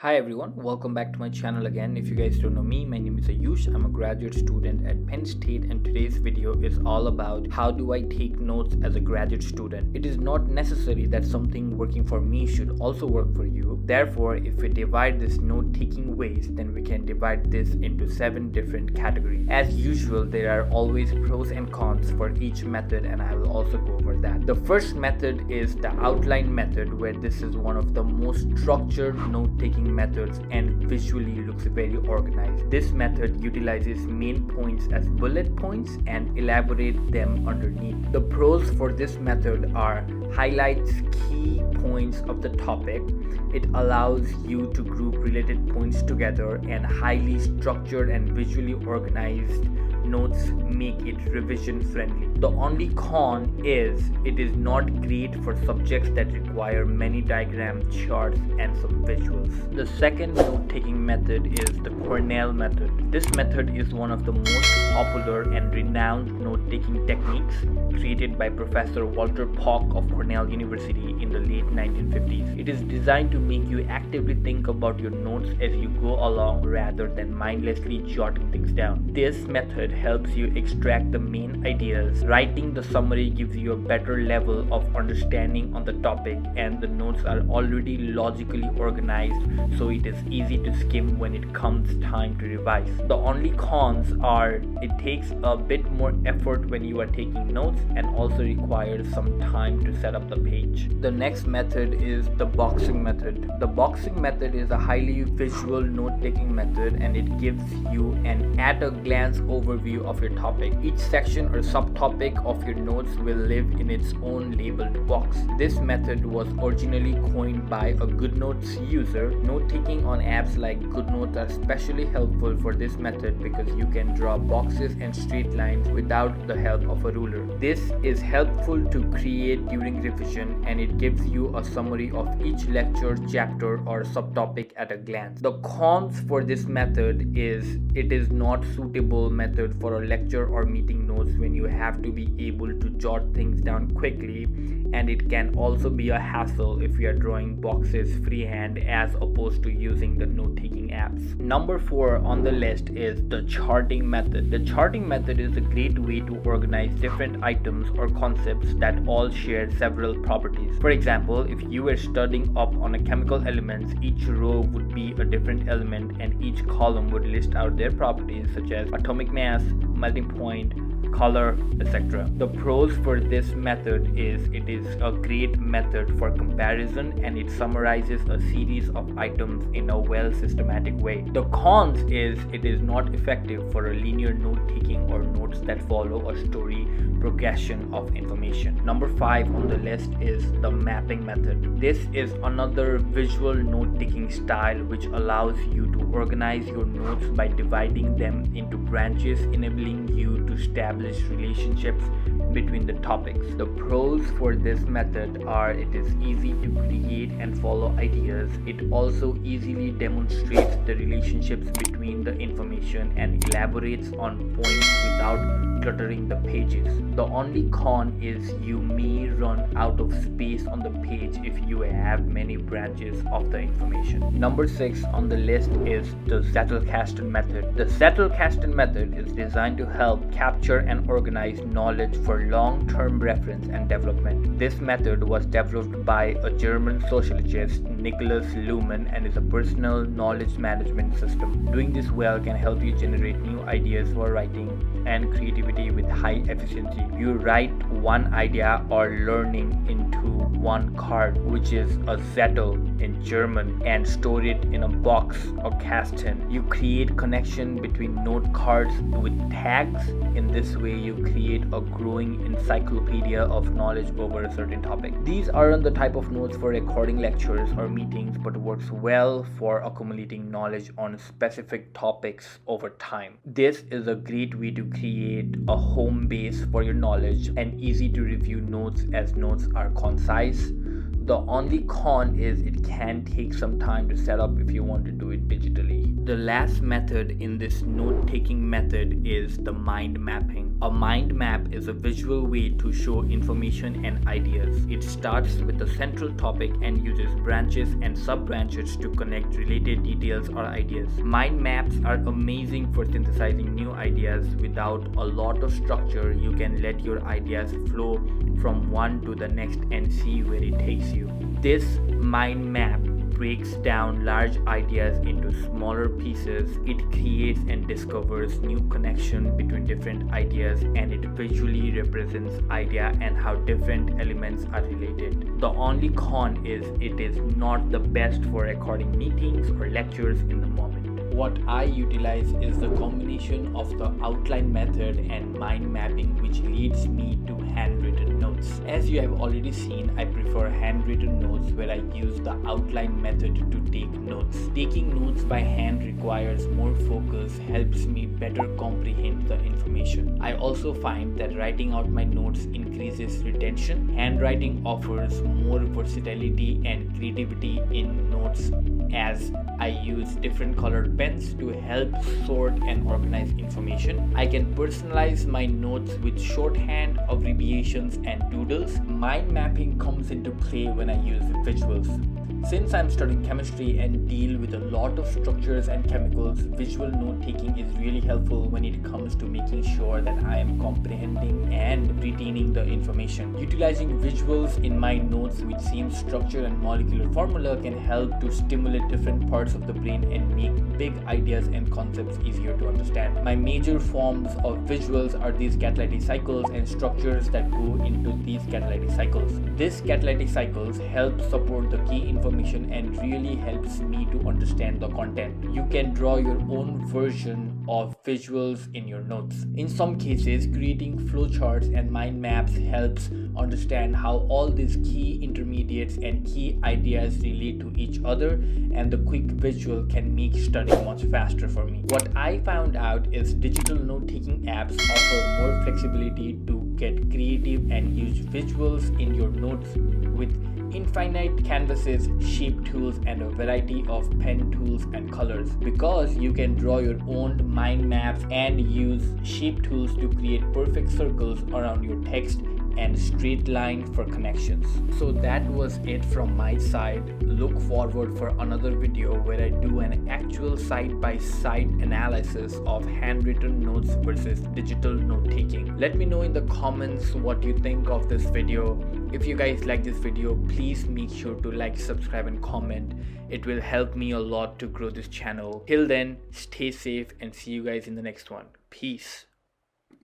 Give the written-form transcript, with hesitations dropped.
Hi everyone, welcome back to my channel again. If you guys don't know me, my name is Ayush. I'm a graduate student at Penn State and today's video is all about how do I take notes as a graduate student. It is not necessary that something working for me should also work for you. Therefore, if we divide this note-taking ways, then we can divide this into 7 different categories. As usual, there are always pros and cons for each method and I will also go over that. The first method is the outline method, where this is one of the most structured note-taking methods and visually looks very organized. This method utilizes main points as bullet points and elaborate them underneath. The pros for this method are highlights key points of the topic. It allows you to group related points together, and highly structured and visually organized notes make it revision friendly. The only con is it is not great for subjects that require many diagrams, charts, and some visuals. The second note-taking method is the Cornell method. This method is one of the most popular and renowned note-taking techniques created by Professor Walter Pock of Cornell University in the late 1950s. It is designed to make you actively think about your notes as you go along rather than mindlessly jotting things down. This method helps you extract the main ideas. Writing the summary gives you a better level of understanding on the topic, and the notes are already logically organized, so it is easy to skim when it comes time to revise. The only cons are it takes a bit more effort when you are taking notes and also requires some time to set up the page. The next method is the boxing method. The boxing method is a highly visual note-taking method, and it gives you an at-a-glance overview of your topic. Each section or subtopic of your notes will live in its own labeled box. This method was originally coined by a GoodNotes user. Note-taking on apps like GoodNotes are especially helpful for this method because you can draw boxes and straight lines without the help of a ruler. This is helpful to create during revision, and it gives you a summary of each lecture, chapter, or subtopic at a glance. The cons for this method is it is not suitable method for a lecture or meeting notes when you have to be able to jot things down quickly, and it can also be a hassle if you are drawing boxes freehand as opposed to using the note-taking apps. Number 4 on the list is the charting method. The charting method is a great way to organize different items or concepts that all share several properties. For example, if you were studying up on a chemical elements, each row would be a different element and each column would list out their properties such as atomic mass, melting point, color, etc. The pros for this method is it is a great method for comparison, and it summarizes a series of items in a well systematic way. The cons is it is not effective for a linear note taking or notes that follow a story progression of information. Number 5 on the list is the mapping method. This is another visual note taking style which allows you to organize your notes by dividing them into branches, enabling you to establish relationships between the topics. The pros for this method are it is easy to create and follow ideas. It also easily demonstrates the relationships between the information and elaborates on points without cluttering the pages. The only con is you may run out of space on the page if you have many branches of the information. Number 6 on the list is the Zettelkasten method. The Zettelkasten method is designed to help capture and organize knowledge for long-term reference and development. This method was developed by a German sociologist, Nikolaus Luhmann, and is a personal knowledge management system. Doing this well can help you generate new ideas for writing and creativity with high efficiency. You write one idea or learning into one card, which is a Zettel in German, and store it in a box or Kasten. You create connection between note cards with tags. In this way, you create a growing encyclopedia of knowledge over a certain topic. These aren't the type of notes for recording lectures or meetings, but works well for accumulating knowledge on specific topics over time. This is a great way to create a home base for your knowledge and easy to review notes as notes are concise. The only con is it can take some time to set up if you want to do it digitally. The last method in this note-taking method is the mind mapping. A mind map is a visual way to show information and ideas. It starts with a central topic and uses branches and sub-branches to connect related details or ideas. Mind maps are amazing for synthesizing new ideas without a lot of structure. You can let your ideas flow from one to the next and see where it takes you. This mind map breaks down large ideas into smaller pieces. It creates and discovers new connection between different ideas, and it visually represents idea and how different elements are related. The only con is it is not the best for recording meetings or lectures in the moment. What I utilize is the combination of the outline method and mind mapping, which leads me to handwritten notes. As you have already seen, I prefer handwritten notes where I use the outline method to take notes. Taking notes by hand requires more focus, helps me better comprehend the information. I also find that writing out my notes increases retention. Handwriting offers more versatility and creativity in notes, as I use different colored pens to help sort and organize information. I can personalize my notes with shorthand, abbreviations, and doodles. Mind mapping comes into play when I use visuals. Since I'm studying chemistry and deal with a lot of structures and chemicals, visual note taking is really helpful when it comes to making sure that I am comprehending and retaining the information. Utilizing visuals in my notes with same structure and molecular formula can help to stimulate different parts of the brain and make big ideas and concepts easier to understand. My major forms of visuals are these catalytic cycles and structures that go into these catalytic cycles. These catalytic cycles help support the key information and really helps me to understand the content. You can draw your own version of visuals in your notes. In some cases, creating flowcharts and mind maps helps understand how all these key intermediates and key ideas relate to each other, and the quick visual can make studying much faster for me. What I found out is digital note-taking apps offer more flexibility to get creative and use visuals in your notes with infinite canvases, shape tools, and a variety of pen tools and colors. Because you can draw your own mind maps and use shape tools to create perfect circles around your text and straight line for connections. So that was it from my side. Look forward for another video where I do an actual side-by-side analysis of handwritten notes versus digital note-taking. Let me know in the comments what you think of this video. If you guys like this video, please make sure to like, subscribe, and comment. It will help me a lot to grow this channel. Till then, stay safe and see you guys in the next one. Peace.